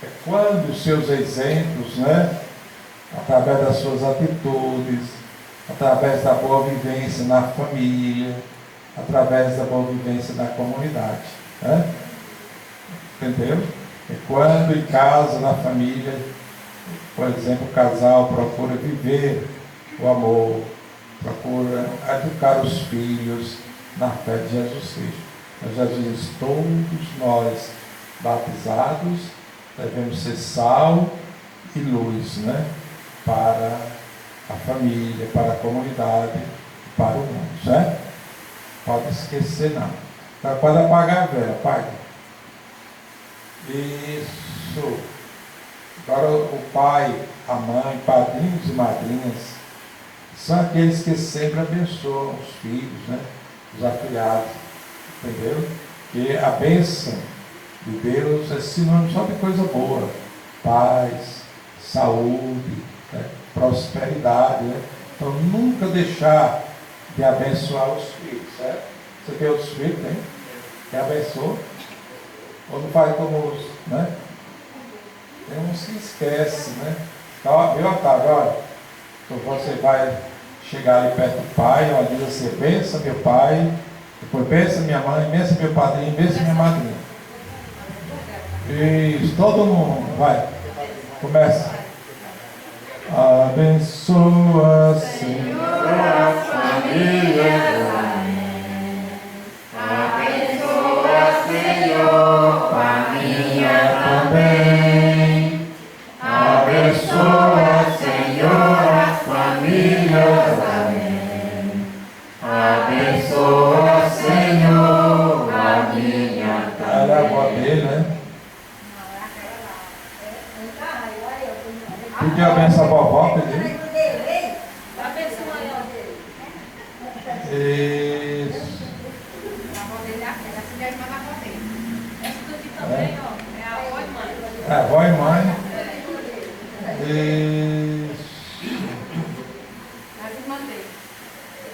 É quando os seus exemplos, né, através das suas atitudes, através da boa vivência na família, através da boa vivência na comunidade. Né? Entendeu? E quando em casa, na família, por exemplo, o casal procura viver o amor, procura educar os filhos na fé de Jesus Cristo. Mas Jesus diz, todos nós batizados devemos ser sal e luz, né? Para a família, para a comunidade, para o mundo, certo? Pode esquecer não. Então, pode apagar a vela, apaga. Isso. Agora o pai, a mãe, padrinhos e madrinhas são aqueles que sempre abençoam os filhos, né? Os afilhados, entendeu? Que a bênção de Deus é sinônimo só de coisa boa, paz, saúde, né? Prosperidade, né? Então nunca deixar de abençoar os filhos, certo? Você tem outros filhos, tem? Quem abençoa? Ou não faz como os, né? Tem uns que esquece, né? Então, viu, Otávio, olha, então você vai chegar ali perto do pai, olha, diz assim, bença meu pai, depois bença minha mãe, bença meu padrinho, bença minha madrinha. Isso, todo mundo, vai, começa. Abençoa, Senhor, a família. Abençoa, Senhor, família também. Abençoa, Senhor, as famílias. Amém. Abençoa, Senhor, a minha Era a avó dele, né? Pediu a benção à vovó, pediu. Isso. É, avó e mãe. Isso.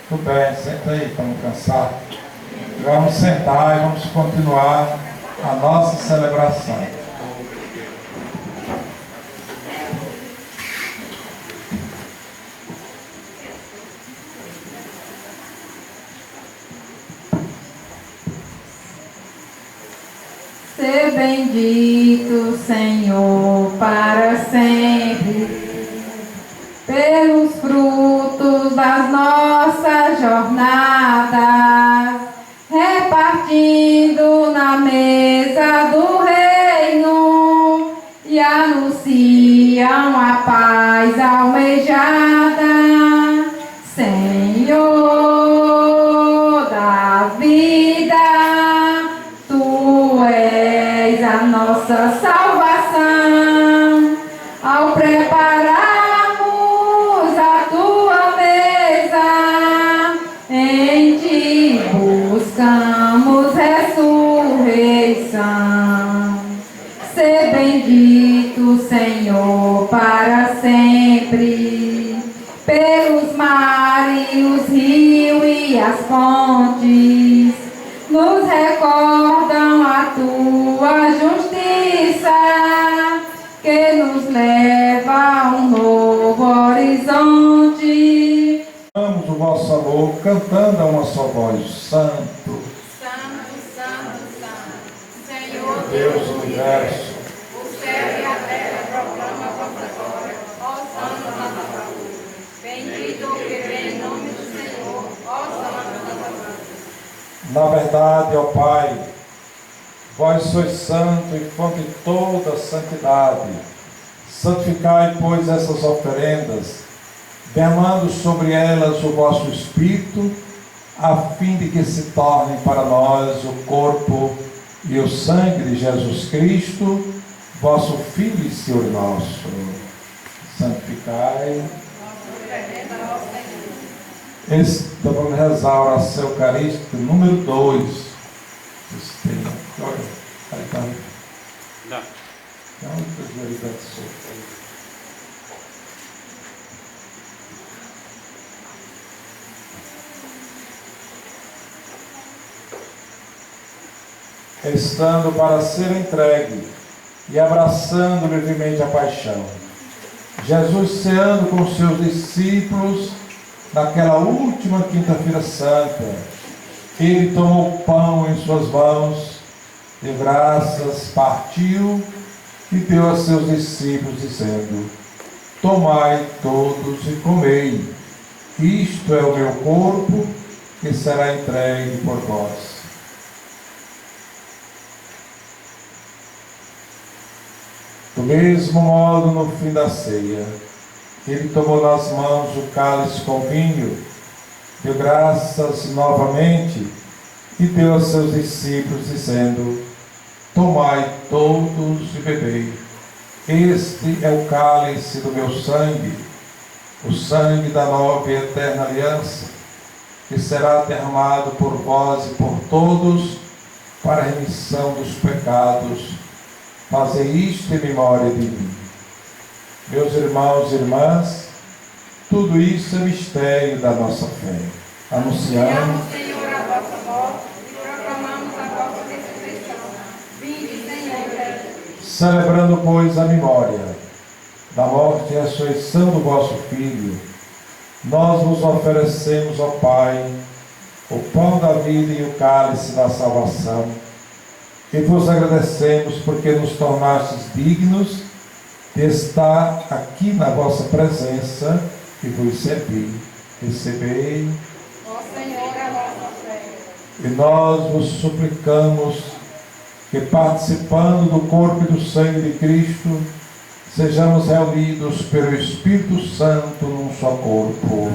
Tudo bem, senta aí para não cansar. Vamos sentar e vamos continuar a nossa celebração. Ser bendito, Senhor, para sempre, pelos frutos das nossas jornadas, repartindo na mesa do reino e anunciam a paz almejada. Senhor da vida, Tu és a nossa salvação, ao prepararmos a Tua mesa, em Ti buscamos ressurreição. Ser bendito, Senhor, para sempre, pelos mares, os rios e as fontes, nos recordam a Tua justiça, que nos leva a um novo horizonte. Amamos o vosso amor, cantando a uma só voz, Santo, Santo, Santo, Santo, Senhor Deus do universo. o céu e a terra proclamam a vossa glória, ó Santo da nossa luz. Bendito o que vem em nome do Senhor, ó Santo da nossa luz. Na verdade, ó Pai, vós sois santo e fonte de toda santidade. Santificai, pois, essas oferendas, derramando sobre elas o vosso Espírito, a fim de que se tornem para nós o corpo e o sangue de Jesus Cristo, vosso Filho e Senhor nosso. Santificai. Então vamos rezar a oração eucarística número 2. Vocês têm, olha, aí está. Não. Não, ele está solto. Estando para ser entregue e abraçando livremente a paixão, Jesus, ceando com seus discípulos, naquela última quinta-feira santa, ele tomou o pão em suas mãos, deu graças, partiu e deu a seus discípulos, dizendo: tomai todos e comei, isto é o meu corpo, que será entregue por vós. Do mesmo modo, no fim da ceia, ele tomou nas mãos o cálice com vinho, deu graças novamente e deu a seus discípulos, dizendo: tomai todos e bebei. Este é o cálice do meu sangue, o sangue da nova e eterna aliança, que será derramado por vós e por todos para a remissão dos pecados. Fazei isto em memória de mim. Meus irmãos e irmãs, tudo isso é mistério da nossa fé. Anunciamos, Senhor, a vossa morte e proclamamos a vossa ressurreição. Vinde, Senhor. celebrando, pois, a memória da morte e a ressurreição do vosso Filho, nós vos oferecemos, ó Pai, o pão da vida e o cálice da salvação, e vos agradecemos porque nos tornastes dignos de estar aqui na vossa presença e vos servir. Recebei, Ó Senhor, a vossa fé. e nós vos suplicamos que, participando do corpo e do sangue de Cristo, sejamos reunidos pelo Espírito Santo num só corpo.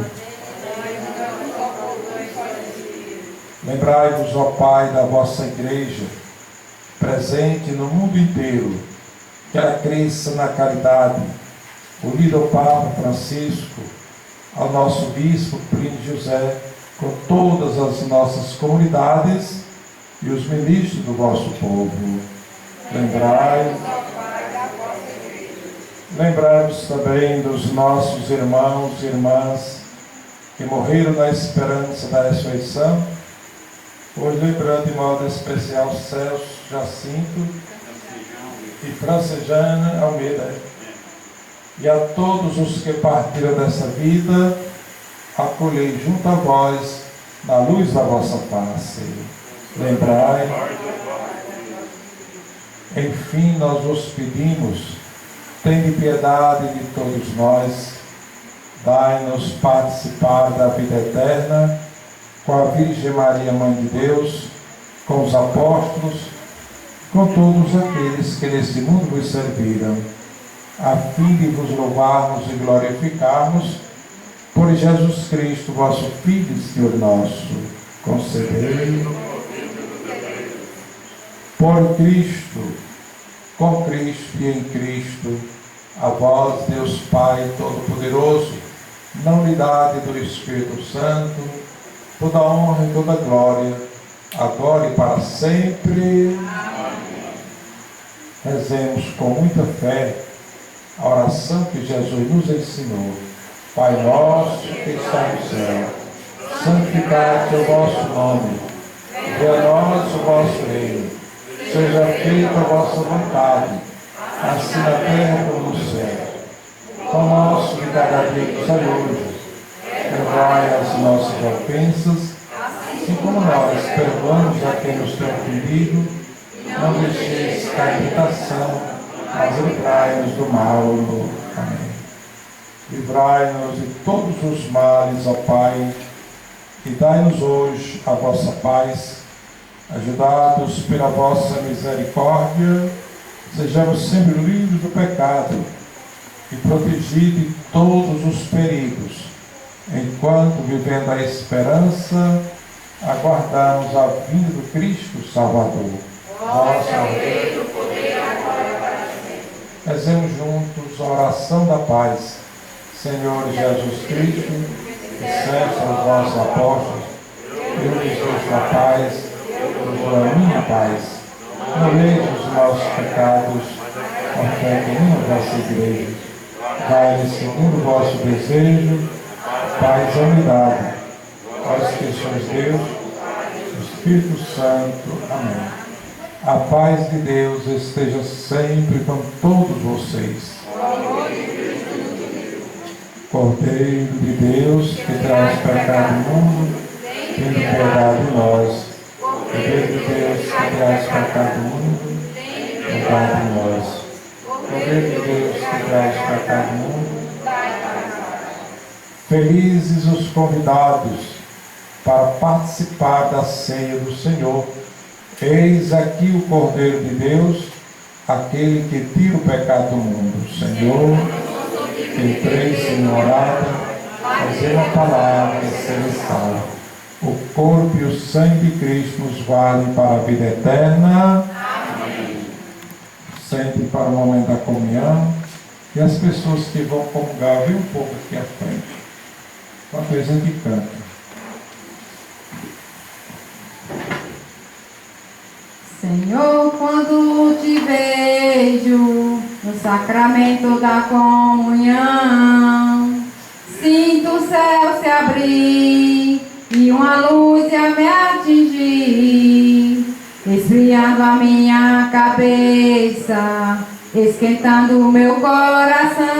Lembrai-vos, ó Pai, da vossa Igreja, presente no mundo inteiro, que ela cresça na caridade, unida ao Papa Francisco, ao nosso Bispo Plínio José, com todas as nossas comunidades e os ministros do vosso povo. Lembrai-vos também dos nossos irmãos e irmãs que morreram na esperança da ressurreição, hoje lembrando de modo especial Celso Jacinto e Francejana Almeida, e a todos os que partiram dessa vida, acolhei junto a vós, na luz da vossa face. Lembrai, enfim, nós vos pedimos, tende piedade de todos nós, dai-nos participar da vida eterna, com a Virgem Maria, Mãe de Deus, com os apóstolos, com todos aqueles que neste mundo vos serviram, a fim de vos louvarmos e glorificarmos, por Jesus Cristo, vosso Filho e Senhor nosso. Concedei, por Cristo, com Cristo e em Cristo, a vós, Deus Pai Todo-Poderoso, na unidade do Espírito Santo, toda honra e toda glória, agora e para sempre. Amém. Rezemos com muita fé a oração que Jesus nos ensinou. Pai nosso que está no céu, santificado o vosso nome, venha a nós o vosso reino, seja feita a vossa vontade, assim na terra como no céu. O nosso de cada dia nos dai hoje, perdoai as nossas ofensas, assim como nós perdoamos a quem nos tem ofendido, não deixeis cair em tentação, mas livrai-nos do mal. Amém. Livrai-nos de todos os males, ó Pai, e dai-nos hoje a vossa paz. Ajudados pela vossa misericórdia, sejamos sempre livres do pecado e protegidos de todos os perigos, enquanto, vivendo a esperança, aguardamos a vinda do Cristo Salvador. Vós é o Rei do poder agora para sempre. Rezemos juntos a oração da paz. Senhor Jesus Cristo, que disseste aos vossos apóstolos, eu lhes dou a paz, eu dou a minha paz. Não leis os nossos pecados, ofende nenhuma vossa igreja. Dai-lhe segundo o vosso desejo, paz e unidade. Vós que sois Deus, o Espírito Santo. Amém. A paz de Deus esteja sempre com todos vocês. Cordeiro de Deus, que traz pecado do mundo, tem piedade de nós. Cordeiro de Deus, que traz pecado do mundo, tem piedade de nós. Cordeiro de Deus, que traz pecado do mundo. Felizes os convidados para participar da ceia do Senhor. Eis aqui o Cordeiro de Deus, aquele que tira o pecado do mundo. Senhor, que entreis em morada, fazer a palavra celestial. O corpo e o sangue de Cristo nos valem para a vida eterna. Sente para o momento da comunhão. E as pessoas que vão comungar, vem um pouco aqui à frente. Enquanto a gente canta. Senhor, quando te vejo no sacramento da comunhão, sinto o céu se abrir e uma luz a me atingir, esfriando a minha cabeça, esquentando o meu coração.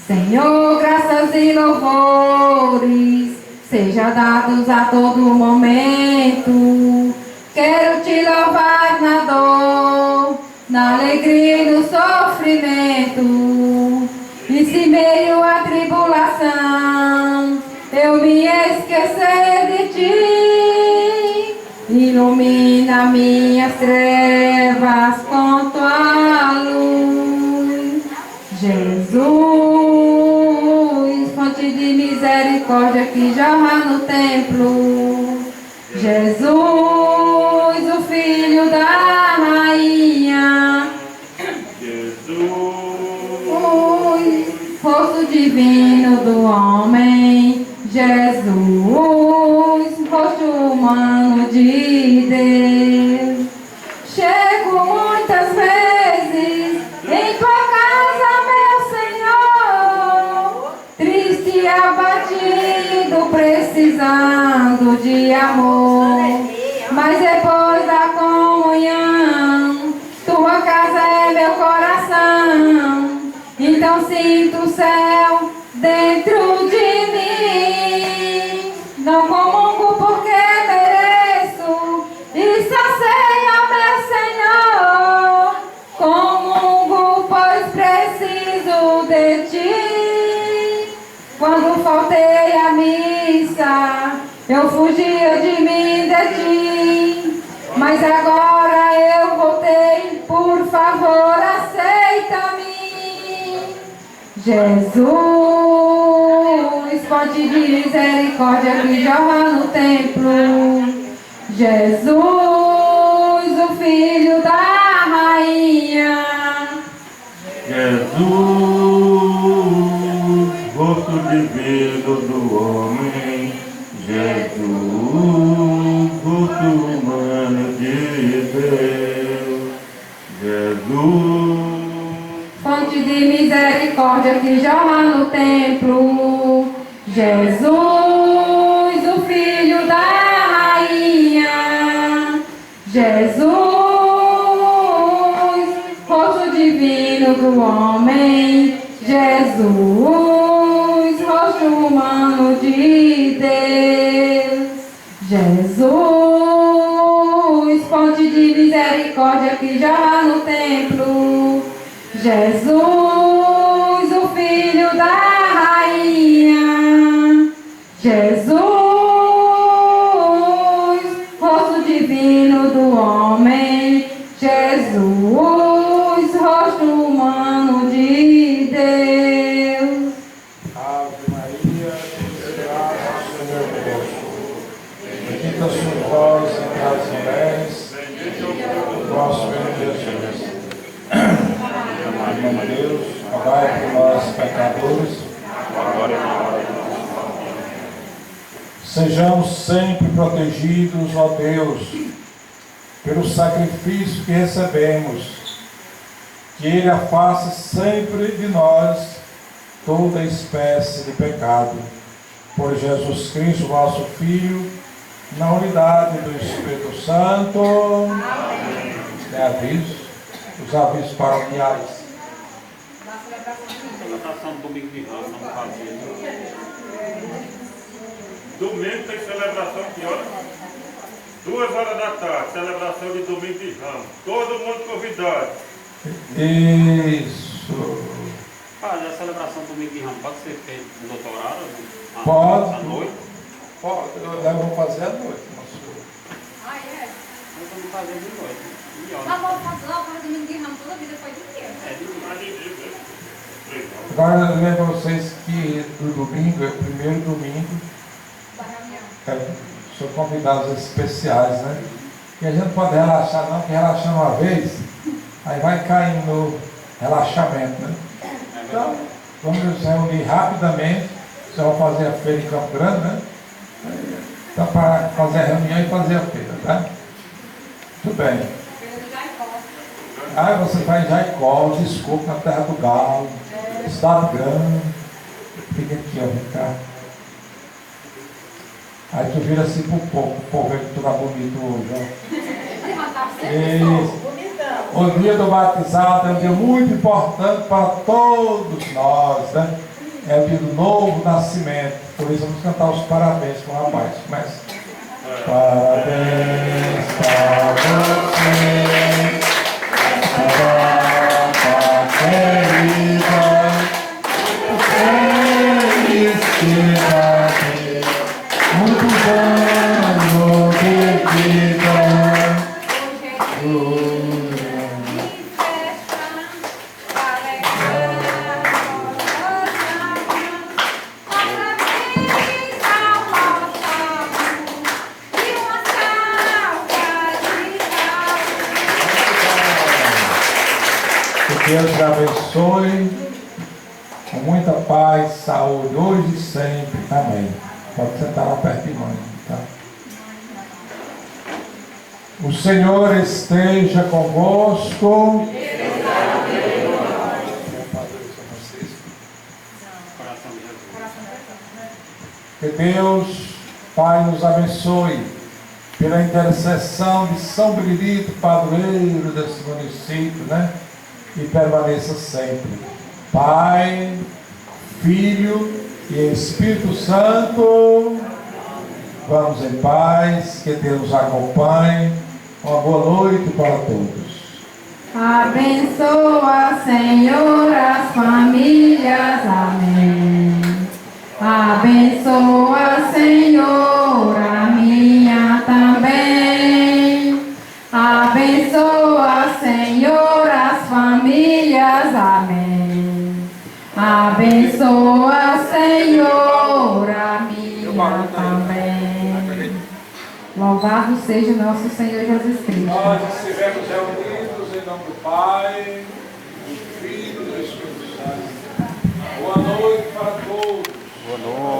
Senhor, graças e louvores seja dados a todo momento. Quero te louvar na dor, na alegria e no sofrimento. E se meio à tribulação eu me esquecer de ti, ilumina minhas trevas com tua luz. Jesus, fonte de misericórdia que jorra no templo. Jesus, o Filho da Rainha. Jesus, rosto divino do homem. Jesus, rosto humano de Deus. Chego muitas vezes em tua casa, meu Senhor, triste e abatido, precisando de amor. Mas depois da comunhão, tua casa é meu coração. Então sinto o céu dentro de mim. Não comungo porque mereço, e sacia, meu Senhor. Comungo, pois preciso de ti. Quando faltei à missa, eu fugia de mim, de ti. Mas agora eu voltei, por favor, aceita-me. Jesus, fonte de misericórdia que jorra no templo. Jesus, o Filho da Rainha. Jesus, rosto divino do homem. Jesus, rosto humano de Deus. Jesus, Fonte de misericórdia que jorra no templo. Jesus, o Filho da Rainha. Jesus, rosto divino do homem. Jesus, rosto humano de Deus. Jesus, fonte de misericórdia que jorra no templo. Jesus, o Filho da Rainha. Jesus, rosto divino do homem. Jesus, rosto humano de Deus. Ave Maria, cheia de graça, o Senhor é convosco. Bendita sois vós entre as mulheres, o vosso filho Jesus. Em nome de Deus, rogai por nós, pecadores, agora e na hora de nossa morte. Sejamos sempre protegidos, ó Deus, pelo sacrifício que recebemos, que Ele afaste sempre de nós toda espécie de pecado. Por Jesus Cristo, vosso Filho, na unidade do Espírito Santo. Amém. Tem aviso, os avisos paroquiais. Celebração do domingo de Ramos, não fazia. Domingo tem celebração que hora? 2 horas da tarde, celebração de domingo de Ramos. Todo mundo convidado. Isso. Padre, a celebração do domingo de Ramos pode ser feita no doutorado? Pode. À noite? Pode, eu vou fazer à noite, mas Ah, é? Eu também fazer de noite. E Mas hora. vou fazer lá para domingo de ramo toda a vida, foi de dia. É de noite. agora eu lembro a vocês que o domingo é o primeiro domingo, Da reunião. são convidados especiais, né? E a gente não pode relaxar não, porque relaxando uma vez, aí vai cair no relaxamento, né? Então, vamos nos reunir rapidamente, vocês vão fazer a feira em Campo Grande, né? Então, para fazer a reunião e fazer a feira, tá? Muito bem. Feira do Jaicó. Aí você vai em Jaicó, desculpa, na terra do Galo, Estado Grande. Fica aqui, ó, vem cá. Aí tu vira assim pro povo ver que tu tá bonito hoje, ó. Levantar Isso. O dia do batizado é um dia muito importante para todos nós, né? É o dia do novo nascimento. Por isso vamos cantar os parabéns com o rapaz. Começa. Parabéns para você, data querida, felicidade, muitos anos de vida. Que Deus te abençoe com muita paz, saúde, hoje e sempre. Amém. Pode sentar lá perto de mãe, tá? O Senhor esteja convosco. Coração de Jesus. Que Deus, Pai, nos abençoe pela intercessão de São Benedito, padroeiro desse município, né? E permaneça sempre. Pai, Filho e Espírito Santo. Vamos em paz, que Deus nos acompanhe. Uma boa noite para todos. Abençoa, Senhor, as famílias. Amém. Abençoa, Senhor, a minha também. Abençoa, Senhor, as famílias. Amém. Abençoa, Senhor, a minha também. Louvado seja o nosso Senhor Jesus Cristo. Nós estivemos reunidos em nome do Pai, do Filho e do Espírito Santo. Boa noite para todos. Boa noite.